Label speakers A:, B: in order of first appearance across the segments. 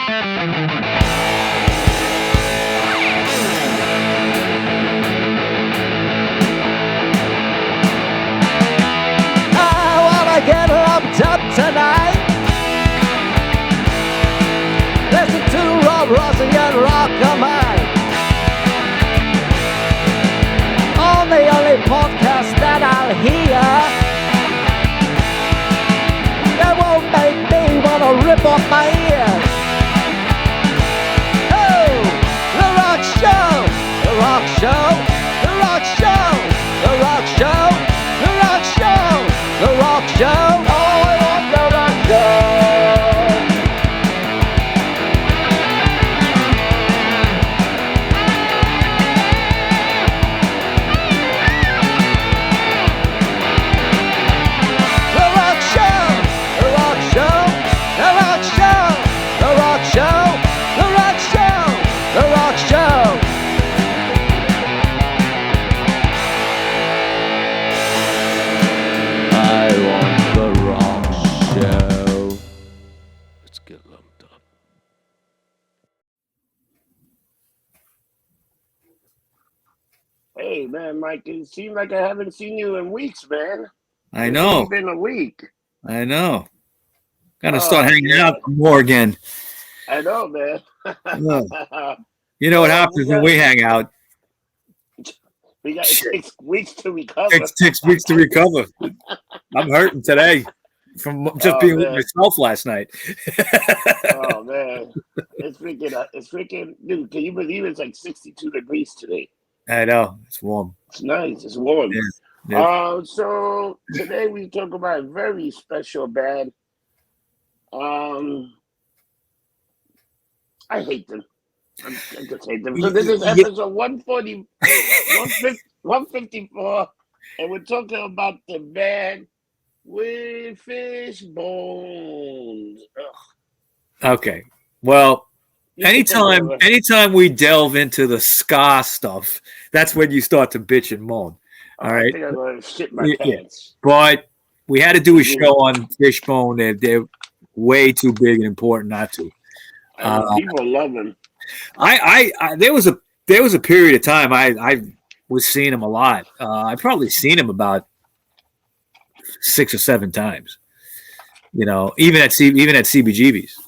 A: Get lumped up tonight. Listen to Rob Rossi and RockerMike on the only podcast that I'll hear that won't make me wanna rip off my ears. Oh, the Rock Show, the Rock Show, the Rock Show, the Rock Show, the Rock Show, the Rock Show. Oh, I want the Rock Show. The Rock Show, the Rock Show, the Rock Show, the Rock Show, the Rock Show, the Rock Show. I want the Rock Show. Let's get lumped up.
B: Hey, man, Mike, it seems like I haven't seen you in weeks, man.
C: I know.
B: It's been a week.
C: I know. Gotta start hanging out more again.
B: I know, man.
C: You know what happens when we hang out?
B: We got 6 weeks to recover.
C: Takes 6 weeks to recover. I'm hurting today from just being with myself last night.
B: Oh, man. It's freaking, dude, can you believe it's like 62 degrees today?
C: I know. It's warm.
B: It's nice. It's warm.
C: Yeah.
B: So today we talk about a very special band. I hate them. I just hate them. So this is episode 154, and we're talking about the band with Fishbone.
C: Okay. Well, anytime we delve into the ska stuff, that's when you start to bitch and moan. All right.
B: I think I'm going to shit my pants.
C: But we had to do a show on Fishbone. They're way too big and important not to.
B: People love them.
C: There was a period of time I was seeing him a lot. I've probably seen him about 6 or 7 times. You know, even at CBGB's,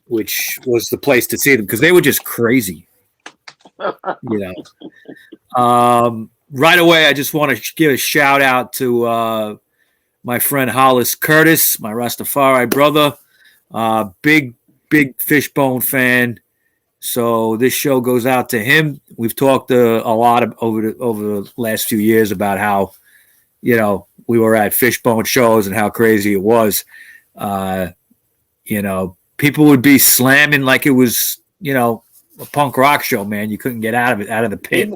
C: which was the place to see them because they were just crazy. You know. Right away, I just want to give a shout out to my friend Hollis Curtis, my Rastafari brother, big Fishbone fan. So this show goes out to him. We've talked a lot over the last few years about how, you know, we were at Fishbone shows and how crazy it was. You know, people would be slamming like it was, you know, a punk rock show, man. You couldn't get out of the pit.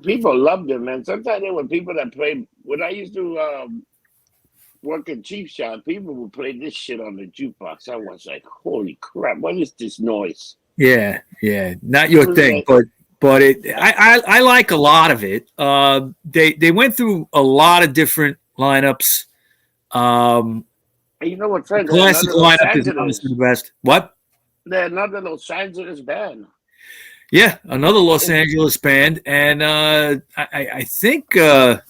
B: People loved them, man. Sometimes there were people that played. When I used to work in Cheap Shop, people would play this shit on the jukebox. I was like, holy crap, what is this noise?
C: Yeah. Not your thing, but I like a lot of it. They went through a lot of different lineups.
B: You know what, friend?
C: Classic lineup is honestly the best. What?
B: They're another Los Angeles band.
C: Yeah, another Los Angeles band, and I think there's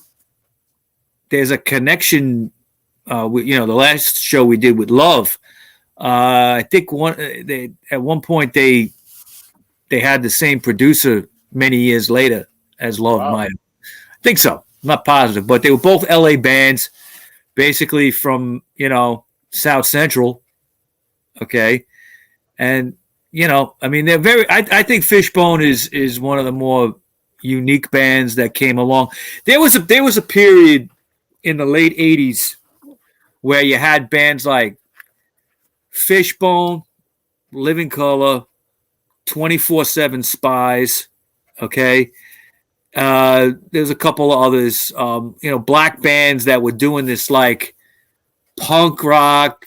C: a connection. With, you know, the last show we did with Love. I think at one point they had the same producer many years later as Love might have. I think so. I'm not positive, but they were both LA bands, basically from, you know, South Central. Okay, and you know, I mean, they're very. I think Fishbone is one of the more unique bands that came along. There was a period in the late '80s where you had bands like Fishbone, Living Color, 24/7 Spies. Okay, there's a couple of others. You know, black bands that were doing this like punk rock,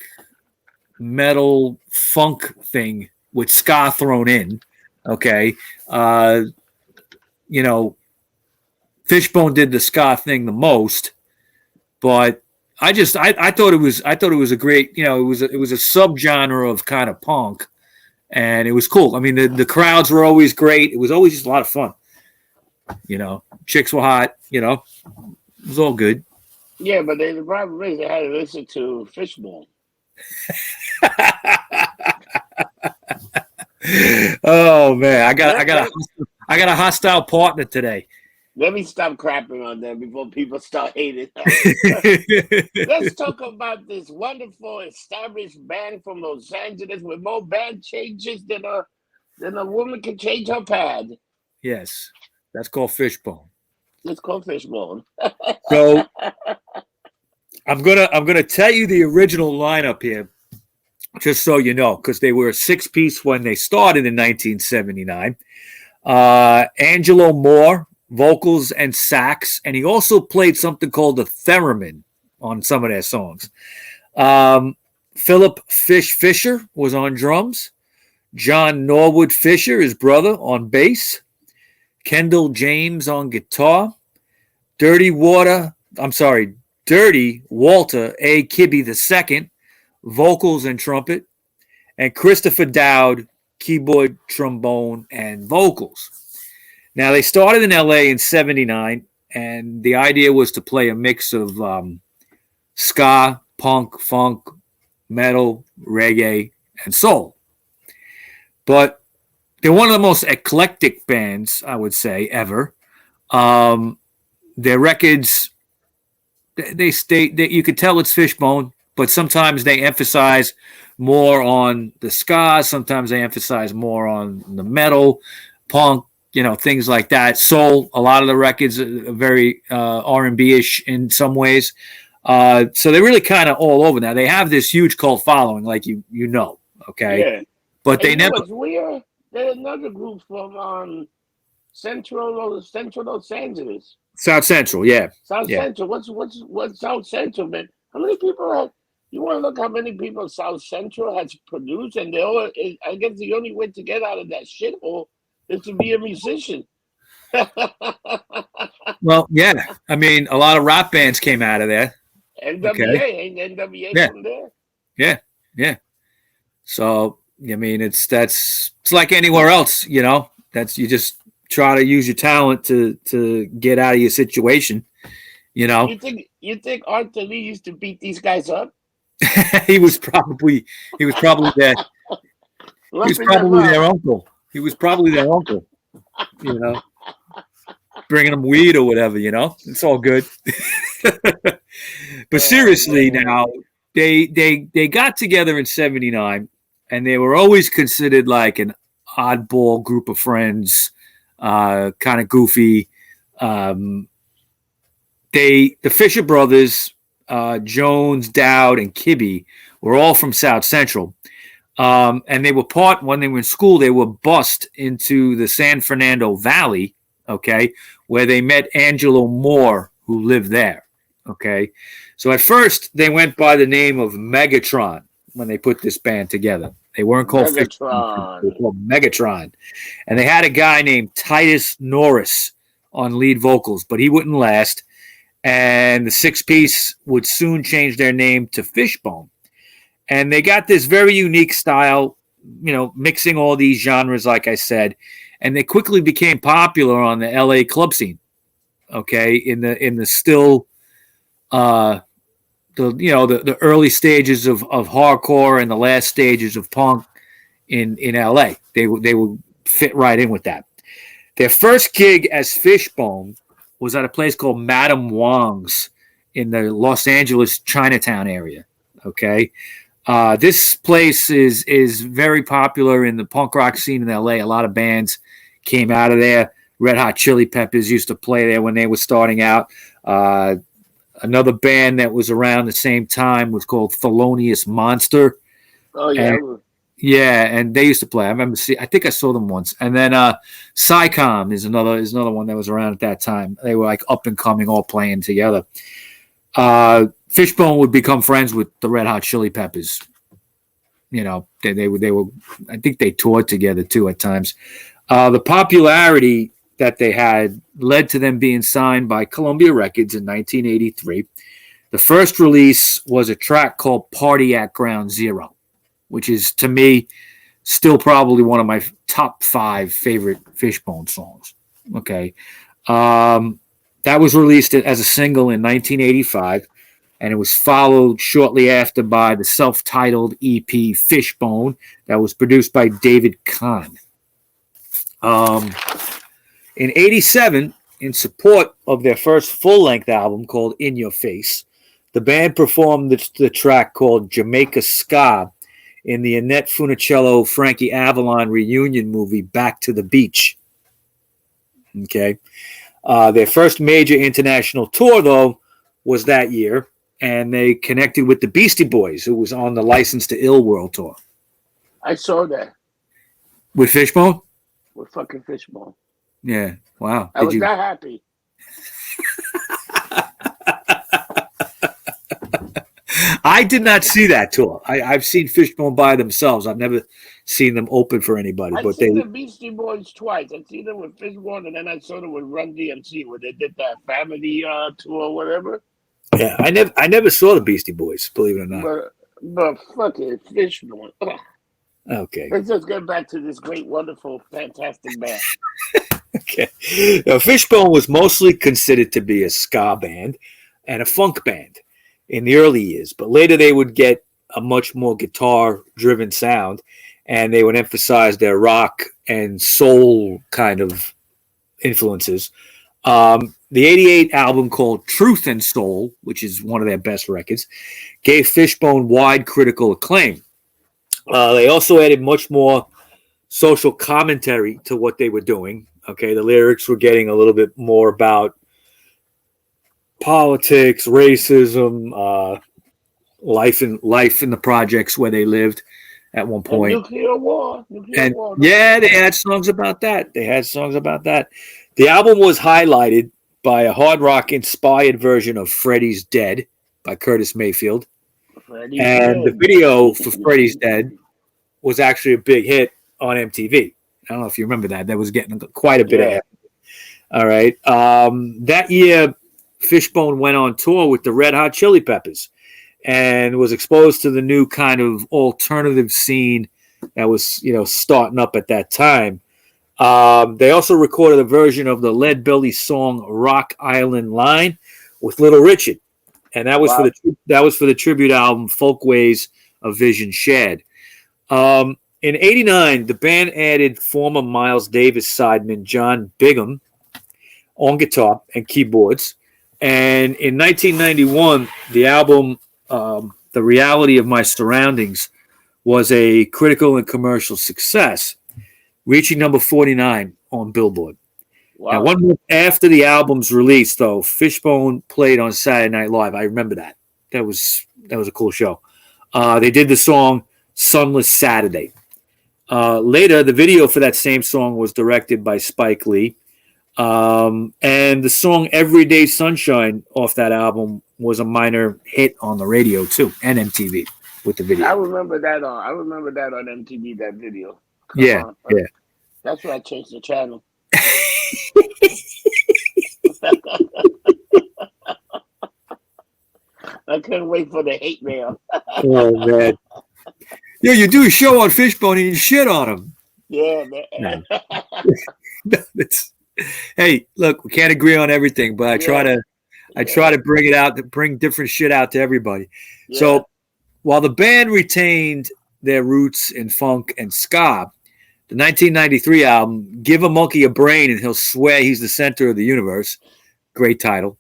C: metal, funk thing with ska thrown in. Okay, you know, Fishbone did the ska thing the most, but I thought it was a great, you know, it was a subgenre of kind of punk, And it was cool. I mean, the crowds were always great. It was always just a lot of fun. You know, chicks were hot. You know, it was all good.
B: Yeah, but the problem is they had to listen to Fishbone.
C: Oh man, I got a hostile partner today.
B: Let me stop crapping on them before people start hating. Let's talk about this wonderful established band from Los Angeles with more band changes than a woman can change her pad.
C: Yes, that's called Fishbone.
B: It's called Fishbone.
C: So I'm gonna tell you the original lineup here, just so you know, because they were a 6-piece when they started in 1979. Angelo Moore, vocals and sax, and he also played something called the theremin on some of their songs. Philip Fisher was on drums. John Norwood Fisher, his brother, on bass. Kendall Jones on guitar. Dirty Walter A. Kibby II, vocals and trumpet. And Christopher Dowd, keyboard, trombone, and vocals. Now, they started in LA in 79, and the idea was to play a mix of ska, punk, funk, metal, reggae, and soul. But they're one of the most eclectic bands, I would say, ever. Their records, you could tell it's Fishbone, but sometimes they emphasize more on the ska, sometimes they emphasize more on the metal, punk, you know, things like that. Soul, a lot of the records are very R&B-ish in some ways. So they're really kind of all over now. They have this huge cult following, like you know, okay?
B: Yeah.
C: But they never...
B: It's weird. There's another group from Central Los Angeles.
C: South Central, yeah.
B: Central. What's South Central, man? How many people have... You want to look how many people South Central has produced, and they all... I guess the only way to get out of that shithole is to be a musician.
C: Well, yeah. I mean, a lot of rock bands came out of there.
B: NWA, ain't NWA from there?
C: Yeah. So, I mean, it's like anywhere else, you know. You just try to use your talent to get out of your situation, you know.
B: You think Arthur Lee used to beat these guys up?
C: He was probably their uncle. He was probably their uncle, you know, bringing them weed or whatever, you know. It's all good. But seriously, now they got together in 79, and they were always considered like an oddball group of friends, kind of goofy. The Fisher brothers, Jones, Dowd, and Kibby were all from South Central. And they were when they were in school, they were bused into the San Fernando Valley, okay, where they met Angelo Moore, who lived there, okay. So at first, they went by the name of Megatron when they put this band together. They weren't called Megatron. They were called Megatron. And they had a guy named Titus Norris on lead vocals, but he wouldn't last. And the 6-piece would soon change their name to Fishbone. And they got this very unique style, you know, mixing all these genres, like I said. And they quickly became popular on the LA club scene. Okay, in the still, the early stages of hardcore and the last stages of punk in LA. They would fit right in with that. Their first gig as Fishbone was at a place called Madame Wong's in the Los Angeles Chinatown area. Okay. This place is very popular in the punk rock scene in LA. A lot of bands came out of there. Red Hot Chili Peppers used to play there when they were starting out. Another band that was around the same time was called Thelonious Monster.
B: Oh, yeah.
C: And they used to play. I think I saw them once. And then Psycom is another one that was around at that time. They were like up and coming, all playing together. Fishbone would become friends with the Red Hot Chili Peppers. You know, they were. I think they toured together too at times. The popularity that they had led to them being signed by Columbia Records in 1983. The first release was a track called "Party at Ground Zero," which is, to me, Still probably one of my top 5 favorite Fishbone songs. Okay. That was released as a single in 1985, and it was followed shortly after by the self-titled EP Fishbone that was produced by David Kahn. In 87, in support of their first full-length album called In Your Face, the band performed the track called Jamaica Ska in the Annette Funicello Frankie Avalon reunion movie Back to the Beach. Okay. Their first major international tour, though, was that year, and they connected with the Beastie Boys, who was on the License to Ill World Tour.
B: I saw that.
C: With Fishbone?
B: With fucking Fishbone.
C: Yeah. Wow.
B: I was not happy.
C: I did not see that tour. I've seen Fishbone by themselves. I've never seen them open for anybody.
B: I've seen the Beastie Boys twice. I've seen them with Fishbone, and then I saw them with Run DMC when they did that family tour or whatever.
C: Yeah, I never saw the Beastie Boys, believe it or not.
B: But fucking Fishbone. Ugh.
C: Okay.
B: Let's just get back to this great, wonderful, fantastic band.
C: Okay. Now, Fishbone was mostly considered to be a ska band and a funk band in the early years, but later they would get a much more guitar-driven sound, and they would emphasize their rock and soul kind of influences. The 88 album called Truth and Soul, which is one of their best records, gave Fishbone wide critical acclaim. They also added much more social commentary to what they were doing. Okay, the lyrics were getting a little bit more about politics, racism, life in the projects where they lived at one point.
B: And nuclear war.
C: Yeah, they had songs about that. The album was highlighted by a hard rock inspired version of Freddie's Dead by Curtis Mayfield. The video for Freddie's Dead was actually a big hit on MTV. I don't know if you remember that. That was getting quite a bit of it. All right. That year, Fishbone went on tour with the Red Hot Chili Peppers and was exposed to the new kind of alternative scene that was, starting up at that time. They also recorded a version of the Lead Belly song "Rock Island Line" with Little Richard, and that was for the tribute album "Folkways: A Vision Shared." In '89, the band added former Miles Davis sideman John Bigham on guitar and keyboards, and in 1991, the album "The Reality of My Surroundings" was a critical and commercial success, reaching number 49 on Billboard. Wow. Now, 1 month after the album's release, though, Fishbone played on Saturday Night Live. I remember that. That was a cool show. They did the song "Sunless Saturday." Later, the video for that same song was directed by Spike Lee. And the song "Everyday Sunshine" off that album was a minor hit on the radio, too, and MTV with the video.
B: I remember that on MTV, that video.
C: Yeah.
B: That's why I changed the channel. I couldn't wait for the hate mail.
C: Oh, man. Yeah, you do a show on Fishbone and you shit on him.
B: Yeah, man.
C: Hey, look, we can't agree on everything, but I try to bring it out, to bring different shit out to everybody. Yeah. So while the band retained their roots in funk and ska, the 1993 album, "Give a Monkey a Brain and He'll Swear He's the Center of the Universe," great title,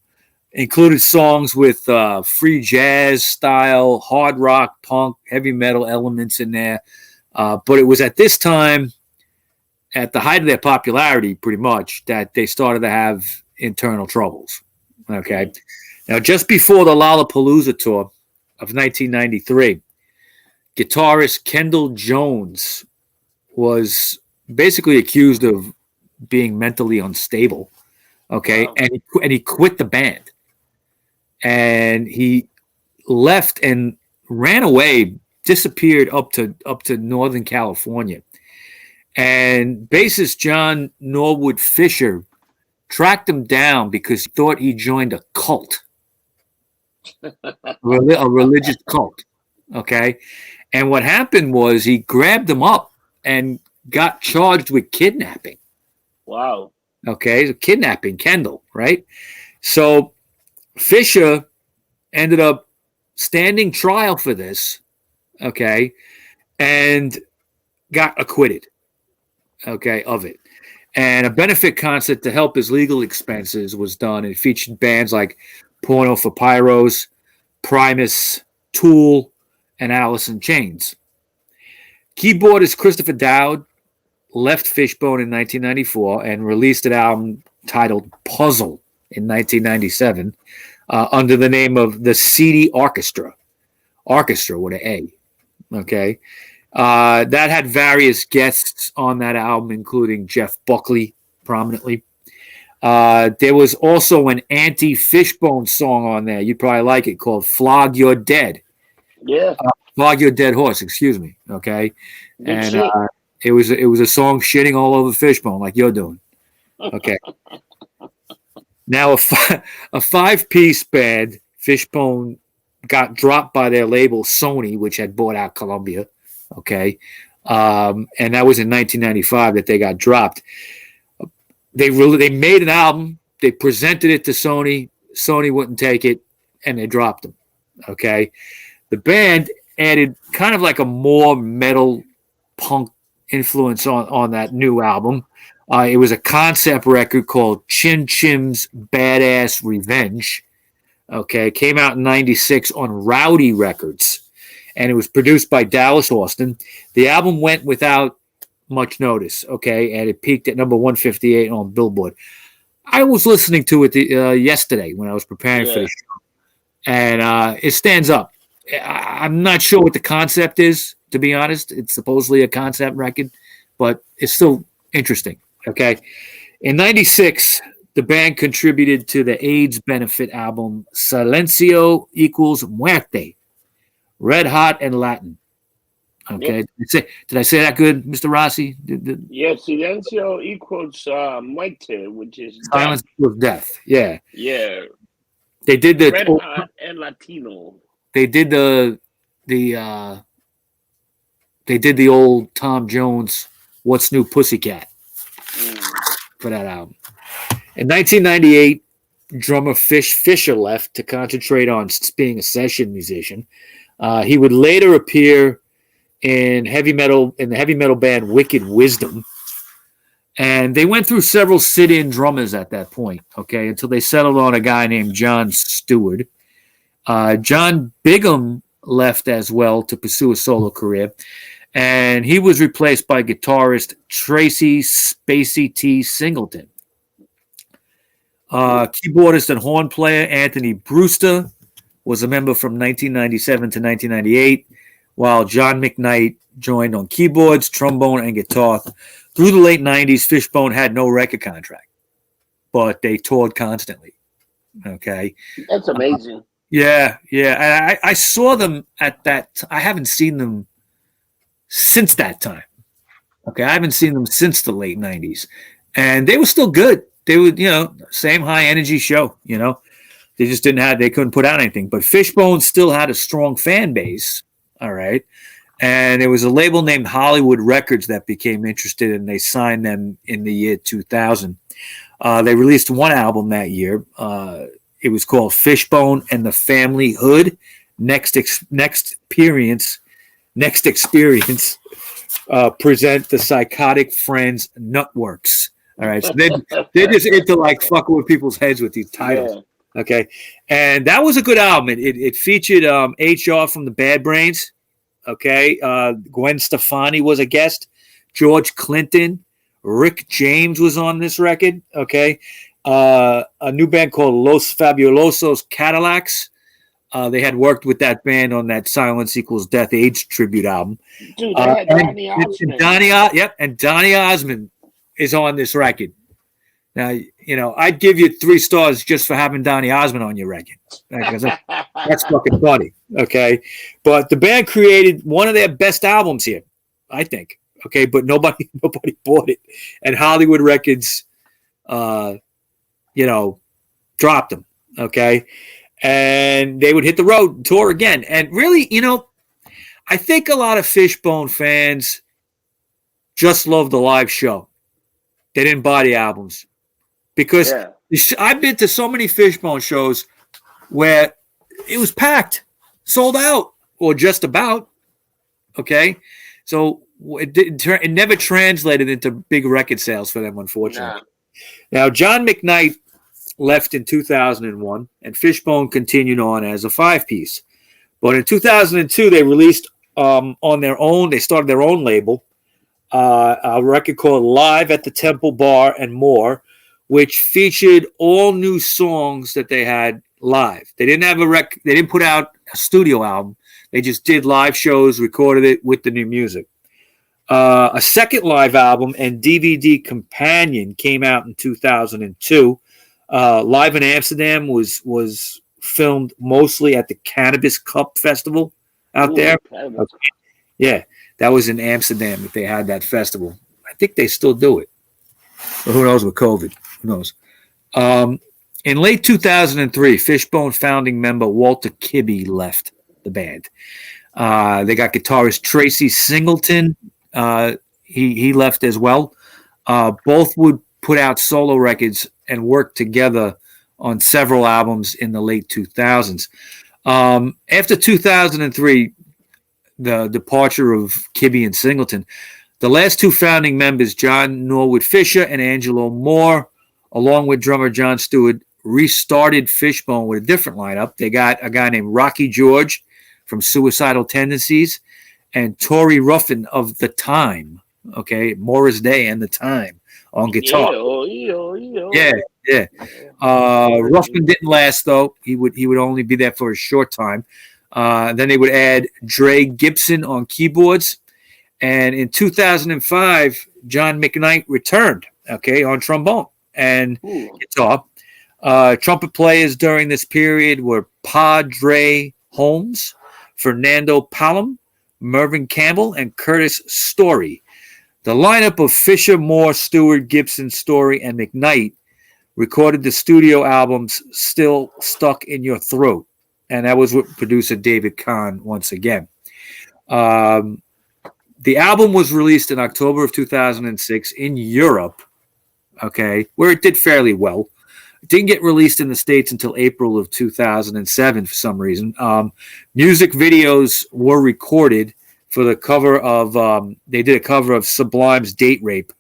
C: included songs with free jazz style, hard rock, punk, heavy metal elements in there. But it was at this time, at the height of their popularity, pretty much, that they started to have internal troubles. Okay. Now, just before the Lollapalooza tour of 1993, guitarist Kendall Jones was basically accused of being mentally unstable. Okay. Wow. And he quit the band. And he left and ran away, disappeared up to Northern California. And bassist John Norwood Fisher tracked him down because he thought he joined a cult, a religious cult. Okay. And what happened was he grabbed him up and got charged with kidnapping.
B: Wow.
C: Okay, so kidnapping Kendall, right? So Fisher ended up standing trial for this, okay, and got acquitted, okay, of it. And a benefit concert to help his legal expenses was done. It featured bands like Porno for Pyros, Primus, Tool, and Alice in Chains. Keyboardist Christopher Dowd left Fishbone in 1994 and released an album titled Puzzle in 1997 under the name of the CD Orchestra. Orchestra with an A. Okay. That had various guests on that album, including Jeff Buckley, prominently. There was also an anti-Fishbone song on there. You'd probably like it, called Flog Your Dead.
B: Yeah.
C: Flog Your Dead Horse, excuse me. Okay.
B: Good
C: And
B: shit.
C: it was a song shitting all over Fishbone like you're doing. Okay. Now, a five-piece band, Fishbone, got dropped by their label, Sony, which had bought out Columbia. Okay. And that was in 1995 that they got dropped. They made an album. They presented it to Sony. Sony wouldn't take it, and they dropped them. Okay. The band added kind of like a more metal punk influence on that new album. It was a concept record called Chin Chim's Badass Revenge. Okay, came out in 96 on Rowdy Records, and it was produced by Dallas Austin. The album went without much notice, okay, and it peaked at number 158 on Billboard. I was listening to it yesterday when I was preparing for the show, and it stands up. I'm not sure what the concept is, to be honest. It's supposedly a concept record, but it's still interesting, okay? In 96, the band contributed to the AIDS benefit album Silencio Equals Muerte, Red Hot and Latin. Okay, did I say that good, Mr. Rossi?
B: Yeah, Silencio equals muerte, which is
C: Silence equals death. Yeah.
B: Yeah.
C: They did the
B: Red Hot and Latino.
C: They did the old Tom Jones "What's New Pussycat" for that album. In 1998, drummer Fisher left to concentrate on being a session musician. He would later appear in the heavy metal band Wicked Wisdom, and they went through several sit-in drummers at that point. Okay, until they settled on a guy named John Stewart. John Bigham left as well to pursue a solo career, and he was replaced by guitarist Tracy Spacey T. Singleton. Keyboardist and horn player Anthony Brewster was a member from 1997 to 1998, while John McKnight joined on keyboards, trombone, and guitar. Through the late 90s, Fishbone had no record contract, but they toured constantly. Okay.
B: That's amazing.
C: Yeah. I saw them at that. I haven't seen them since that time. Okay, I haven't seen them since the late 90s. And they were still good. They were, same high energy show, They just they couldn't put out anything. But Fishbone still had a strong fan base, all right? And there was a label named Hollywood Records that became interested, and they signed them in the year 2000. They released one album that year. It was called Fishbone and the Family Hood. Next experience. Present the Psychotic Friends Nutworks. All right, so they're just into like fucking with people's heads with these titles. Yeah. Okay, and that was a good album. It featured HR from the Bad Brains. Okay, Gwen Stefani was a guest. George Clinton, Rick James was on this record. Okay, a new band called Los Fabulosos Cadillacs. They had worked with that band on that Silence Equals Death AIDS tribute album.
B: Dude, they had Donny Osmond.
C: And Donny Osmond is on this record. Now, I'd give you 3 stars just for having Donny Osmond on your record. Because that's fucking funny, okay? But the band created one of their best albums here, I think, okay? But nobody bought it. And Hollywood Records, dropped them, okay? And they would hit the road and tour again. And really, I think a lot of Fishbone fans just loved the live show. They didn't buy the albums because I've been to so many Fishbone shows where it was packed, sold out, or just about. Okay, so it never translated into big record sales for them, unfortunately. Now, John McKnight left in 2001, and Fishbone continued on as a 5-piece. But in 2002, they released on their own. They started their own label, a record called Live at the Temple Bar and More, which featured all new songs that they had live. They didn't have They didn't put out a studio album. They just did live shows, recorded it with the new music. A second live album and DVD companion came out in 2002. Live in Amsterdam was filmed mostly at the Cannabis Cup Festival out there. Okay. Yeah, that was in Amsterdam that they had that festival. I think they still do it. But who knows with COVID? Who knows? In late 2003, Fishbone founding member Walter Kibby left the band. They got guitarist Tracy Singleton. He left as well. Both would put out solo records and work together on several albums in the late 2000s. After 2003, the departure of Kibby and Singleton, the last two founding members, John Norwood Fisher and Angelo Moore, along with drummer John Stewart, restarted Fishbone with a different lineup. They got a guy named Rocky George from Suicidal Tendencies and Tory Ruffin of The Time, Morris Day and The Time on guitar. Yeah. Ruffin didn't last, though. He would only be there for a short time. Then they would add Dre Gibson on keyboards. And in 2005, John McKnight returned, on trombone and guitar. Trumpet players during this period were Padre Holmes, Fernando Palom, Mervyn Campbell, and Curtis Story. The lineup of Fisher, Moore, Stewart, Gibson, Story, and McKnight recorded the studio albums Still Stuck in Your Throat. And that was with producer David Kahn once again. The album was released in October of 2006 in Europe, where it did fairly well. It didn't get released in the States until April of 2007 for some reason. Music videos were recorded for the cover of, they did a cover of Sublime's Date Rape.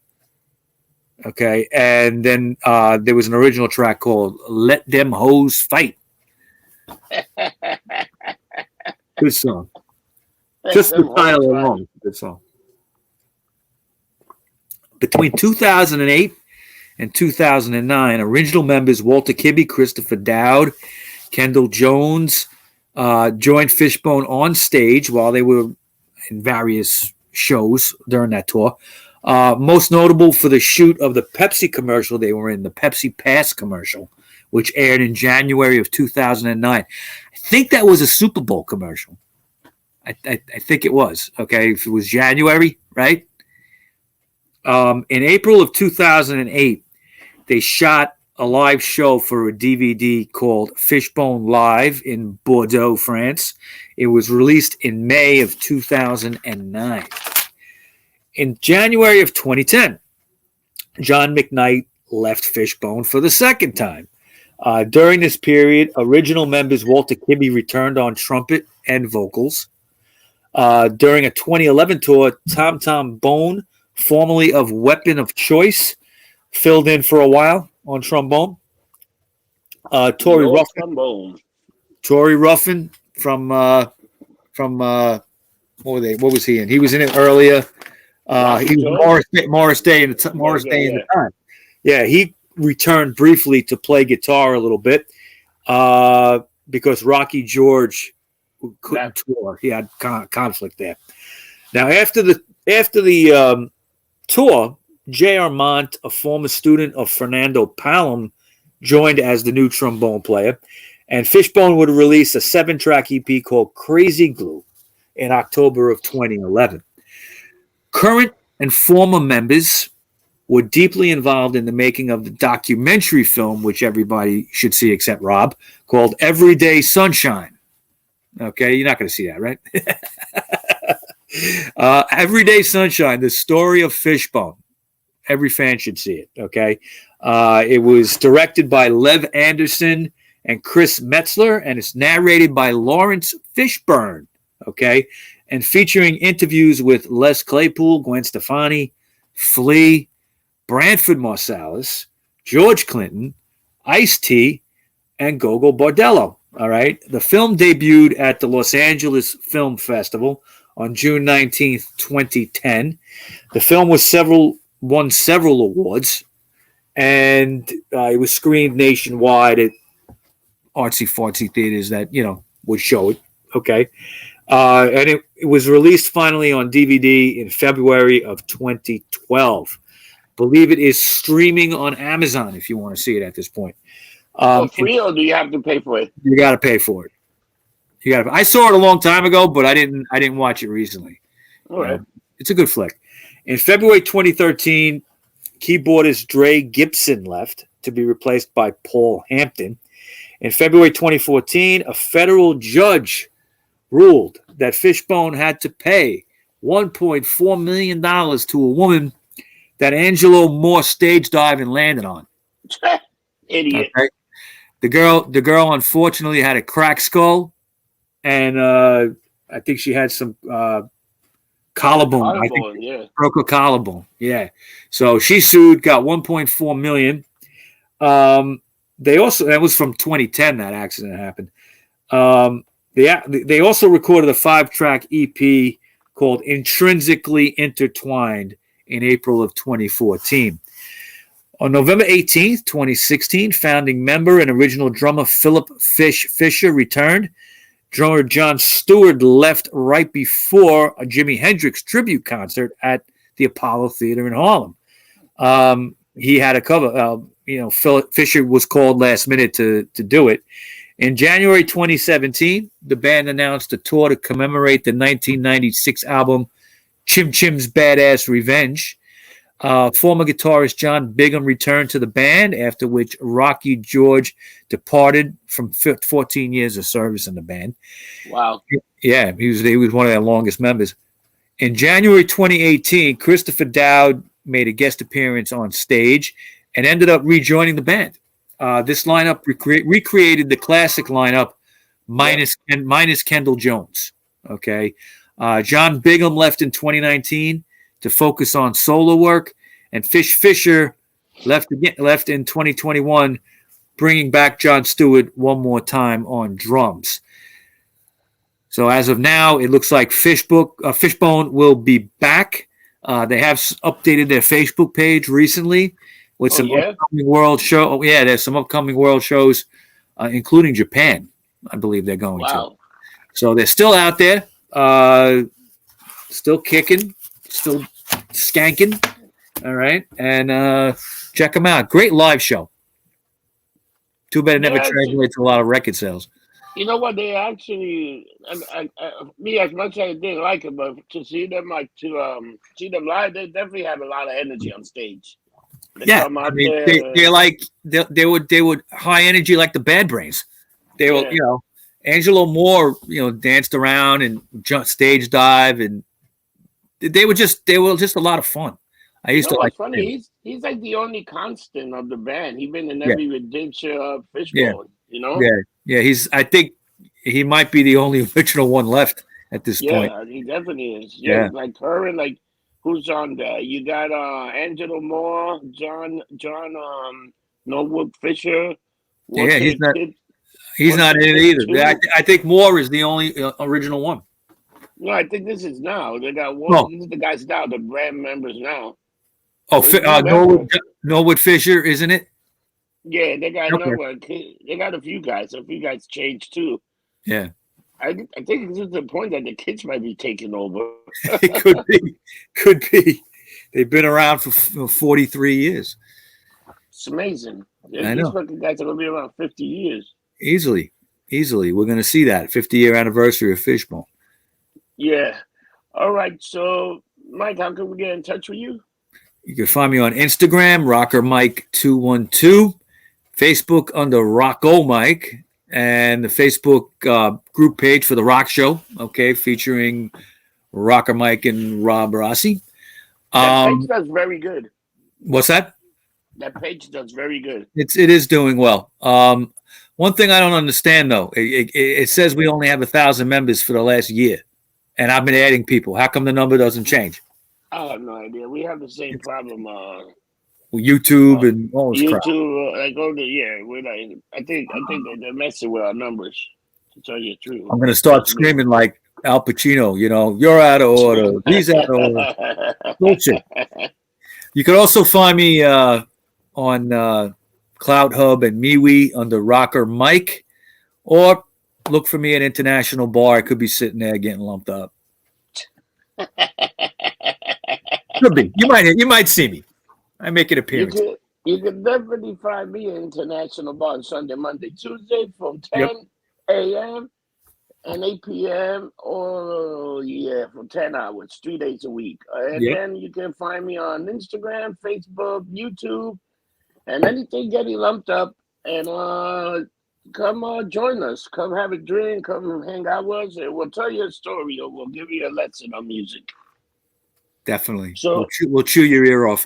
C: And then there was an original track called Let Them Hoes Fight. Good song. Just the title alone. Good song. Between 2008 and 2009, original members Walter Kibby, Christopher Dowd, Kendall Jones joined Fishbone on stage while they were in various shows during that tour. Most notable for the shoot of the Pepsi commercial they were in, the Pepsi Pass commercial, which aired in January of 2009. I think that was a Super Bowl commercial. I think it was, if it was January, right? In April of 2008, they shot a live show for a DVD called Fishbone Live in Bordeaux, France. It was released in May of 2009. In January of 2010, John McKnight left Fishbone for the second time. During this period, original members Walter Kibby returned on trumpet and vocals. During a 2011 tour, Tom Bone, formerly of Weapon of Choice, filled in for a while on trombone. Tory Ruffin from what was he in? He was in it earlier. He was Morris Day in the Time. Yeah, he returned briefly to play guitar a little bit because Rocky George couldn't tour. He had conflict there. Now, after the tour, Jay Armand, a former student of Fernando Palom, joined as the new trombone player, and Fishbone would release a 7-track EP called Crazy Glue in October of 2011. Current and former members were deeply involved in the making of the documentary film, which everybody should see except Rob, called Everyday Sunshine. You're not going to see that, right? Everyday Sunshine, the story of Fishbone. Every fan should see it, okay? It was directed by Lev Anderson and Chris Metzler, and it's narrated by Lawrence Fishburne, okay? And featuring interviews with Les Claypool, Gwen Stefani, Flea, Branford Marsalis, George Clinton, Ice-T, and Gogo Bordello, all right? The film debuted at the Los Angeles Film Festival on June 19th, 2010. The film won several awards, and it was screened nationwide at artsy-fartsy theaters that, would show it, okay? And it was released finally on DVD in February of 2012. Believe it is streaming on Amazon if you want to see it at this point.
B: For free, or do you have to pay for it?
C: You got to pay for it. I saw it a long time ago, but I didn't watch it recently.
B: All right.
C: It's a good flick. In February 2013, keyboardist Dre Gibson left to be replaced by Paul Hampton. In February 2014, a federal judge ruled that Fishbone had to pay $1.4 million to a woman that Angelo Moore stage dived and landed on.
B: Idiot.
C: Okay? The girl unfortunately had a cracked skull, and I think she had some collarbone. I think broke her collarbone. Yeah. So she sued, got $1.4 million. That was from 2010. That accident happened. They also recorded a 5-track EP called "Intrinsically Intertwined" in April of 2014. On November 18th, 2016, founding member and original drummer Philip Fisher returned. Drummer John Stewart left right before a Jimi Hendrix tribute concert at the Apollo Theater in Harlem. He had a cover. Philip Fisher was called last minute to do it. In January 2017, the band announced a tour to commemorate the 1996 album Chim Chim's Badass Revenge. Former guitarist John Bigham returned to the band, after which Rocky George departed from 14 years of service in the band.
B: Wow.
C: Yeah, he was one of their longest members. In January 2018, Christopher Dowd made a guest appearance on stage and ended up rejoining the band. This lineup recreated the classic lineup minus Kendall Jones. Okay. John Bigham left in 2019 to focus on solo work, and Fisher left in 2021, bringing back John Stewart one more time on drums. So as of now, it looks like Fishbone will be back. They have updated their Facebook page recently with some upcoming world show. Oh, yeah, there's some upcoming world shows, including Japan. I believe they're going to. So they're still out there, still kicking, still skanking. All right, and check them out. Great live show. Too bad it never translates to a lot of record sales.
B: You know what? They actually, me as much as I didn't like it, but to see them see them live, they definitely have a lot of energy on stage. They were high energy like the Bad Brains. They were, Angelo Moore, danced around and stage dive, and they were just a lot of fun. I used to like. Funny, he's like the only constant of the band. He's been in every rendition Fishbone.
C: Yeah. I think he might be the only original one left at this point.
B: Yeah, he definitely is. Yeah, like her and like who's on there? You got Angelo Moore, John Norwood Fisher.
C: He's not in it either. I think Moore is the only original one.
B: No, I think this is now. They got one. No. This is the guys now, the brand members now.
C: Oh, Norwood Fisher, isn't it?
B: Yeah, they got Norwood. They got a few guys. A few guys changed too.
C: Yeah.
B: I think it's just the point that the kids might be taking over.
C: It could be. They've been around for 43 years.
B: It's amazing.
C: I know.
B: These fucking guys are going to be around 50 years.
C: Easily. We're going to see that 50-year anniversary of Fishbone.
B: Yeah. All right. So, Mike, how can we get in touch with you?
C: You can find me on Instagram, RockerMike212, Facebook under RockoMike, and the Facebook group page for the Rock Show, okay, featuring RockerMike and Rob Rossi.
B: That page does very good.
C: What's that?
B: That page does very good.
C: It is doing well. One thing I don't understand though, it says we only have 1,000 members for the last year, and I've been adding people. How come the number doesn't change?
B: I have no idea. We have the same problem.
C: YouTube and all this crap.
B: YouTube, I go to we're like, I think they're messing with our numbers. To tell you the truth,
C: I'm gonna start screaming like Al Pacino. You know, you're out of order. He's out of order. Bullshit. You can also find me on Cloud Hub and MeWe under RockerMike, or look for me at International Bar. I could be sitting there getting lumped up. Could be. You might see me. I make an appearance.
B: You can definitely find me at International Bar on Sunday, Monday, Tuesday from 10 a.m. and 8 p.m. for 10 hours, 3 days a week. And then you can find me on Instagram, Facebook, YouTube, and anything getting lumped up. And come join us. Come have a drink. Come hang out with us. And we'll tell you a story or we'll give you a lesson on music.
C: Definitely.
B: So
C: we'll chew your ear off.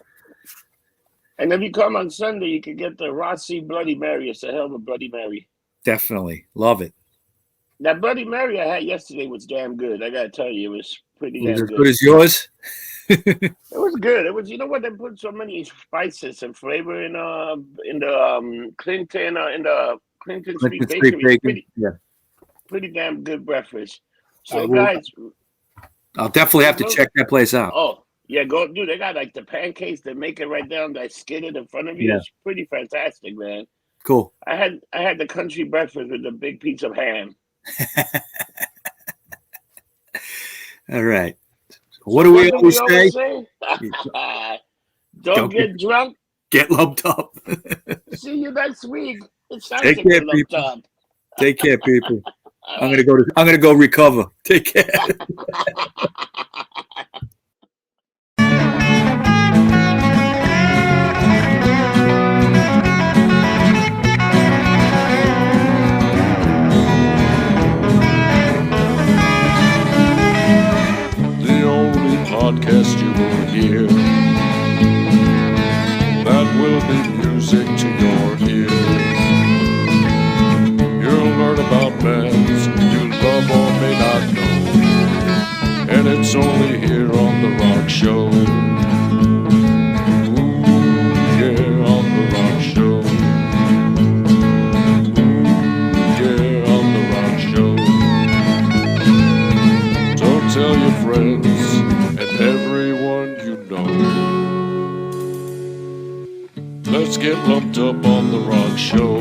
B: And if you come on Sunday, you can get the Rossi Bloody Mary. It's a hell of a Bloody Mary.
C: Definitely. Love it.
B: That Bloody Mary I had yesterday was damn good. I got to tell you, it was pretty damn good.
C: As good as yours?
B: It was good. It was, you know what? They put so many spices and flavor in the Clinton Street Bakery. Pretty damn good breakfast. So guys,
C: I'll definitely have to check that place out.
B: Oh yeah, go dude. They got like the pancakes. They make it right down. They skid it in front of you. Yeah. It's pretty fantastic, man.
C: Cool.
B: I had the country breakfast with a big piece of ham.
C: All right. What do we always say?
B: Don't get drunk.
C: Get lumped up.
B: See you next week. It's time
C: to get lumped up. Take care, people. I'm gonna go recover. Take care.
D: Podcast you will hear that will be music to your ears. You'll learn about bands you love or may not know, and it's only here on the Rock Show. Ooh, yeah, on the Rock Show. Ooh, yeah, on the Rock Show. Don't tell your friends and everyone you know. Let's get lumped up on the Rock Show.